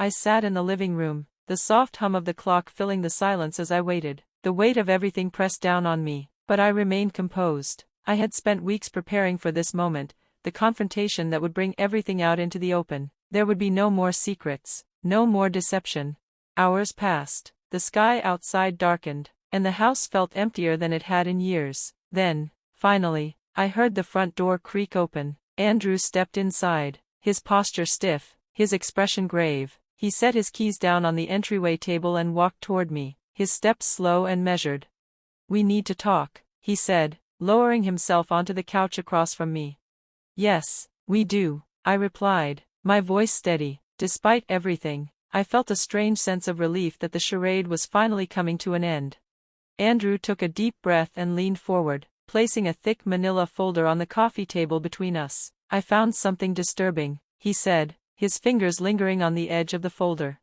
I sat in the living room, the soft hum of the clock filling the silence as I waited. The weight of everything pressed down on me, but I remained composed. I had spent weeks preparing for this moment, the confrontation that would bring everything out into the open. There would be no more secrets, no more deception. Hours passed, the sky outside darkened, and the house felt emptier than it had in years. Then, finally, I heard the front door creak open. Andrew stepped inside, his posture stiff, his expression grave. He set his keys down on the entryway table and walked toward me, his steps slow and measured. "We need to talk," he said, lowering himself onto the couch across from me. "Yes, we do," I replied, my voice steady. Despite everything, I felt a strange sense of relief that the charade was finally coming to an end. Andrew took a deep breath and leaned forward, placing a thick manila folder on the coffee table between us. "I found something disturbing," he said, his fingers lingering on the edge of the folder.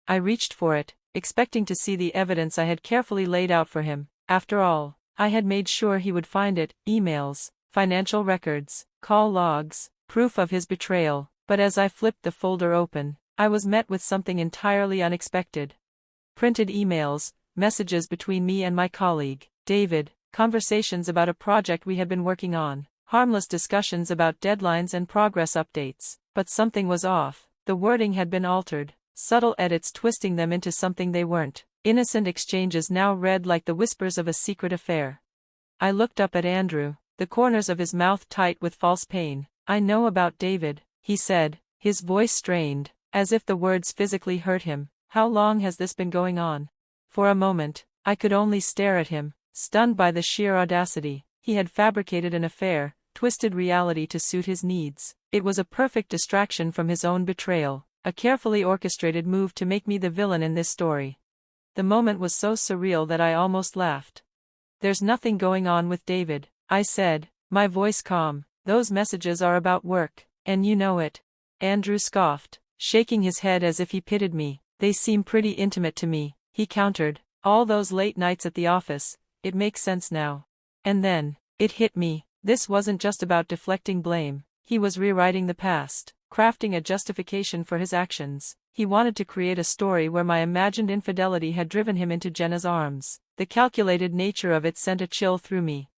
I reached for it, expecting to see the evidence I had carefully laid out for him. After all, I had made sure he would find it: emails, financial records, call logs, proof of his betrayal. But as I flipped the folder open, I was met with something entirely unexpected. Printed emails, messages between me and my colleague, David, conversations about a project we had been working on, harmless discussions about deadlines and progress updates. But something was off. The wording had been altered, subtle edits twisting them into something they weren't. Innocent exchanges now read like the whispers of a secret affair. I looked up at Andrew, the corners of his mouth tight with false pain. "I know about David," he said, his voice strained, as if the words physically hurt him. "How long has this been going on?" For a moment, I could only stare at him, stunned by the sheer audacity. He had fabricated an affair, twisted reality to suit his needs. It was a perfect distraction from his own betrayal, a carefully orchestrated move to make me the villain in this story. The moment was so surreal that I almost laughed. "There's nothing going on with David," I said, my voice calm. "Those messages are about work, and you know it." Andrew scoffed, shaking his head as if he pitied me. "They seem pretty intimate to me," he countered. "All those late nights at the office, it makes sense now." And then, it hit me. This wasn't just about deflecting blame. He was rewriting the past, crafting a justification for his actions. He wanted to create a story where my imagined infidelity had driven him into Jenna's arms. The calculated nature of it sent a chill through me.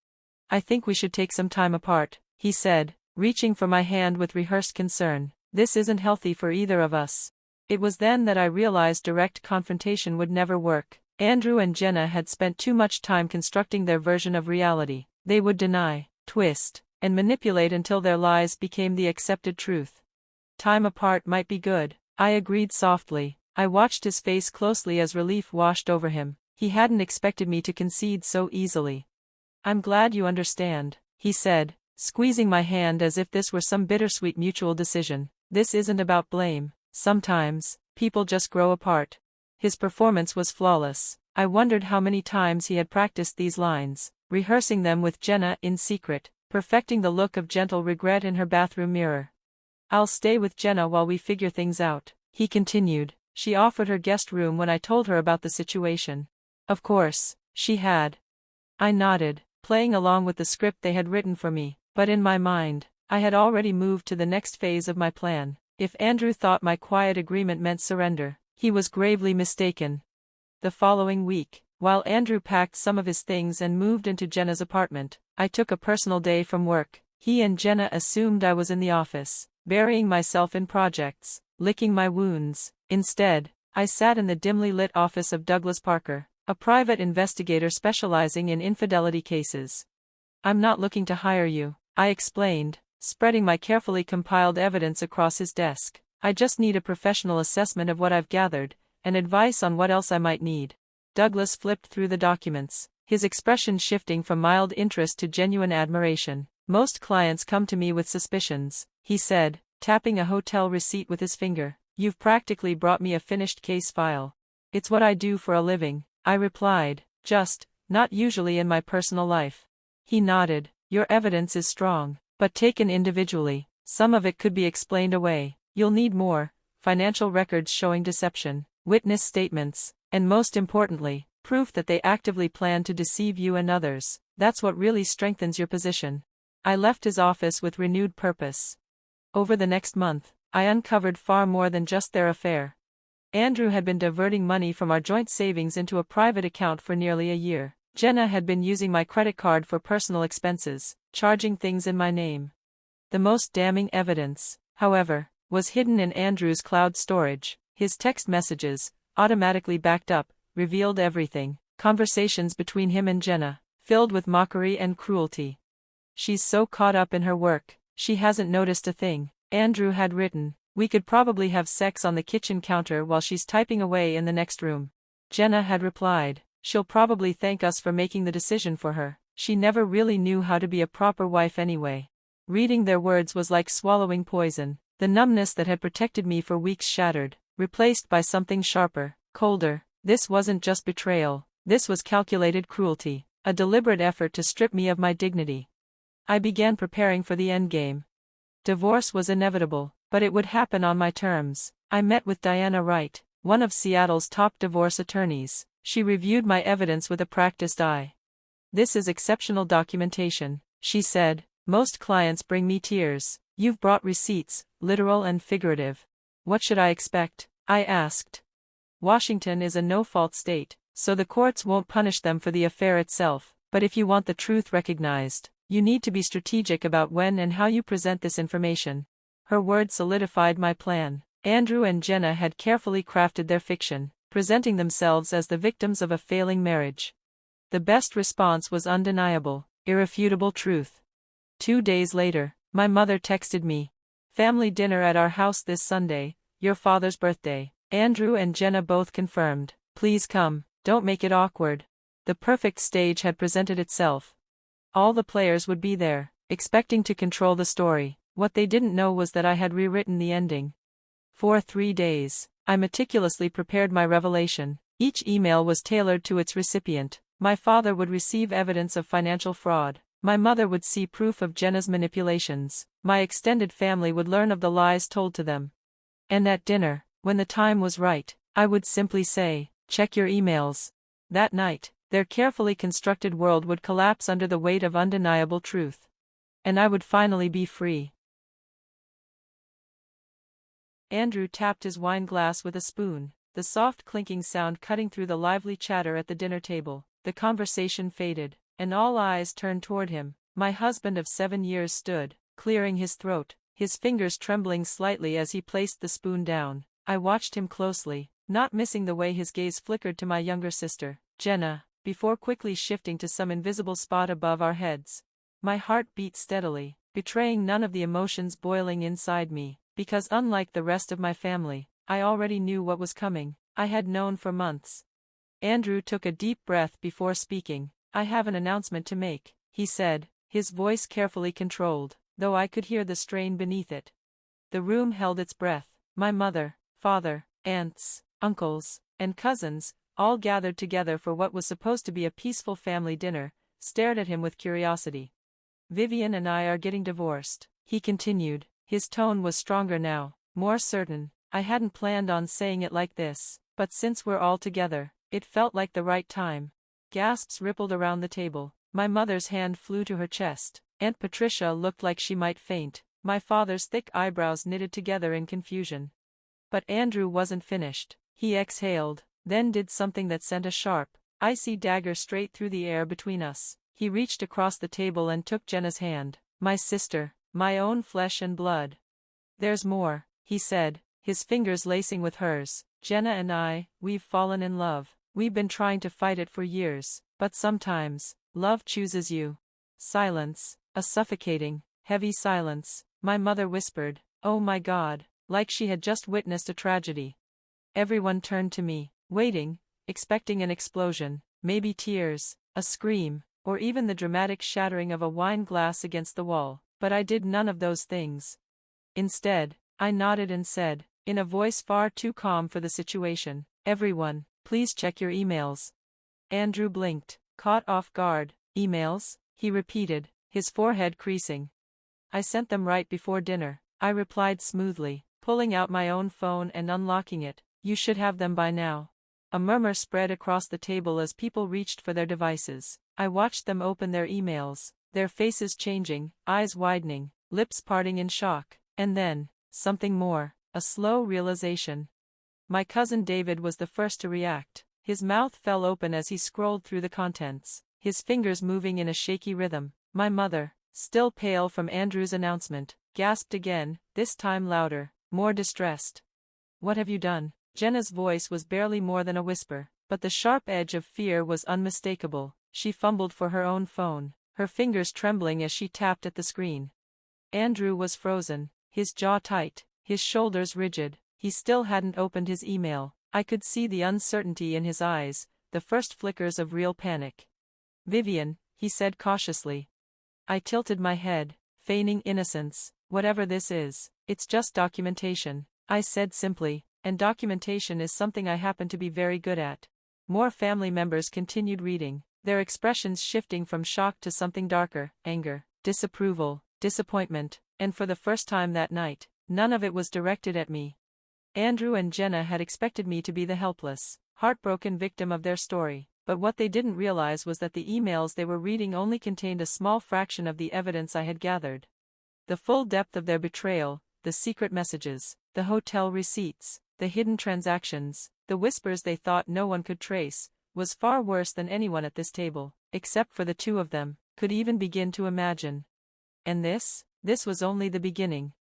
"I think we should take some time apart," he said, reaching for my hand with rehearsed concern. "This isn't healthy for either of us." It was then that I realized direct confrontation would never work. Andrew and Jenna had spent too much time constructing their version of reality. They would deny, twist, and manipulate until their lies became the accepted truth. "Time apart might be good," I agreed softly. I watched his face closely as relief washed over him. He hadn't expected me to concede so easily. "I'm glad you understand," he said, squeezing my hand as if this were some bittersweet mutual decision. "This isn't about blame. Sometimes, people just grow apart." His performance was flawless. I wondered how many times he had practiced these lines, rehearsing them with Jenna in secret, perfecting the look of gentle regret in her bathroom mirror. "I'll stay with Jenna while we figure things out," he continued. "She offered her guest room when I told her about the situation." Of course, she had. I nodded, playing along with the script they had written for me, but in my mind, I had already moved to the next phase of my plan. If Andrew thought my quiet agreement meant surrender, he was gravely mistaken. The following week, while Andrew packed some of his things and moved into Jenna's apartment, I took a personal day from work. He and Jenna assumed I was in the office, burying myself in projects, licking my wounds. Instead, I sat in the dimly lit office of Douglas Parker, a private investigator specializing in infidelity cases. "I'm not looking to hire you," I explained, spreading my carefully compiled evidence across his desk. "I just need a professional assessment of what I've gathered, and advice on what else I might need." Douglas flipped through the documents, his expression shifting from mild interest to genuine admiration. "Most clients come to me with suspicions," he said, tapping a hotel receipt with his finger. "You've practically brought me a finished case file." "It's what I do for a living," I replied, "just, not usually in my personal life." He nodded. "Your evidence is strong, but taken individually, some of it could be explained away. You'll need more financial records showing deception, witness statements, and most importantly, proof that they actively plan to deceive you and others. That's what really strengthens your position." I left his office with renewed purpose. Over the next month, I uncovered far more than just their affair. Andrew had been diverting money from our joint savings into a private account for nearly a year. Jenna had been using my credit card for personal expenses, charging things in my name. The most damning evidence, however, was hidden in Andrew's cloud storage. His text messages, automatically backed up, revealed everything. Conversations between him and Jenna, filled with mockery and cruelty. "She's so caught up in her work, she hasn't noticed a thing," Andrew had written. "We could probably have sex on the kitchen counter while she's typing away in the next room." Jenna had replied, "She'll probably thank us for making the decision for her. She never really knew how to be a proper wife anyway." Reading their words was like swallowing poison. The numbness that had protected me for weeks shattered, replaced by something sharper, colder. This wasn't just betrayal. This was calculated cruelty, a deliberate effort to strip me of my dignity. I began preparing for the endgame. Divorce was inevitable, but it would happen on my terms. I met with Diana Wright, one of Seattle's top divorce attorneys. She reviewed my evidence with a practiced eye. "This is exceptional documentation," she said. "Most clients bring me tears. You've brought receipts, literal and figurative." "What should I expect?" I asked. "Washington is a no-fault state, so the courts won't punish them for the affair itself, but if you want the truth recognized, you need to be strategic about when and how you present this information." Her words solidified my plan. Andrew and Jenna had carefully crafted their fiction, presenting themselves as the victims of a failing marriage. The best response was undeniable, irrefutable truth. 2 days later, my mother texted me. "Family dinner at our house this Sunday, your father's birthday. Andrew and Jenna both confirmed. Please come. Don't make it awkward." The perfect stage had presented itself. All the players would be there, expecting to control the story. What they didn't know was that I had rewritten the ending. For 3 days, I meticulously prepared my revelation. Each email was tailored to its recipient. My father would receive evidence of financial fraud. My mother would see proof of Jenna's manipulations. My extended family would learn of the lies told to them. And at dinner, when the time was right, I would simply say, "Check your emails." That night, their carefully constructed world would collapse under the weight of undeniable truth. And I would finally be free. Andrew tapped his wine glass with a spoon, the soft clinking sound cutting through the lively chatter at the dinner table. The conversation faded, and all eyes turned toward him. My husband of 7 years stood, clearing his throat, his fingers trembling slightly as he placed the spoon down. I watched him closely, not missing the way his gaze flickered to my younger sister, Jenna, before quickly shifting to some invisible spot above our heads. My heart beat steadily, betraying none of the emotions boiling inside me, because unlike the rest of my family, I already knew what was coming. I had known for months. Andrew took a deep breath before speaking. "I have an announcement to make," he said, his voice carefully controlled, though I could hear the strain beneath it. The room held its breath. My mother, father, aunts, uncles, and cousins, all gathered together for what was supposed to be a peaceful family dinner, stared at him with curiosity. "Vivien and I are getting divorced," he continued. His tone was stronger now, more certain. I hadn't planned on saying it like this, but since we're all together, it felt like the right time. Gasps rippled around the table. My mother's hand flew to her chest. Aunt Patricia looked like she might faint. My father's thick eyebrows knitted together in confusion. But Andrew wasn't finished. He exhaled, then did something that sent a sharp, icy dagger straight through the air between us. He reached across the table and took Jenna's hand. "My sister, my own flesh and blood." "There's more," he said, his fingers lacing with hers. "Jenna and I, we've fallen in love. We've been trying to fight it for years, but sometimes, love chooses you." Silence, a suffocating, heavy silence. My mother whispered, "Oh my God," like she had just witnessed a tragedy. Everyone turned to me, waiting, expecting an explosion, maybe tears, a scream, or even the dramatic shattering of a wine glass against the wall, but I did none of those things. Instead, I nodded and said, in a voice far too calm for the situation, "Everyone, please check your emails." Andrew blinked, caught off guard. "Emails?" he repeated, his forehead creasing. "I sent them right before dinner," I replied smoothly, pulling out my own phone and unlocking it. "You should have them by now." A murmur spread across the table as people reached for their devices. I watched them open their emails, their faces changing, eyes widening, lips parting in shock, and then, something more, a slow realization. My cousin David was the first to react. His mouth fell open as he scrolled through the contents, his fingers moving in a shaky rhythm. My mother, still pale from Andrew's announcement, gasped again, this time louder, more distressed. "What have you done?" Jenna's voice was barely more than a whisper, but the sharp edge of fear was unmistakable. She fumbled for her own phone, her fingers trembling as she tapped at the screen. Andrew was frozen, his jaw tight, his shoulders rigid. He still hadn't opened his email. I could see the uncertainty in his eyes, the first flickers of real panic. "Vivien," he said cautiously. I tilted my head, feigning innocence. "Whatever this is, it's just documentation," I said simply, "and documentation is something I happen to be very good at." More family members continued reading, their expressions shifting from shock to something darker, anger, disapproval, disappointment, and for the first time that night, none of it was directed at me. Andrew and Jenna had expected me to be the helpless, heartbroken victim of their story, but what they didn't realize was that the emails they were reading only contained a small fraction of the evidence I had gathered. The full depth of their betrayal, the secret messages, the hotel receipts, the hidden transactions, the whispers they thought no one could trace, was far worse than anyone at this table, except for the two of them, could even begin to imagine. And this was only the beginning.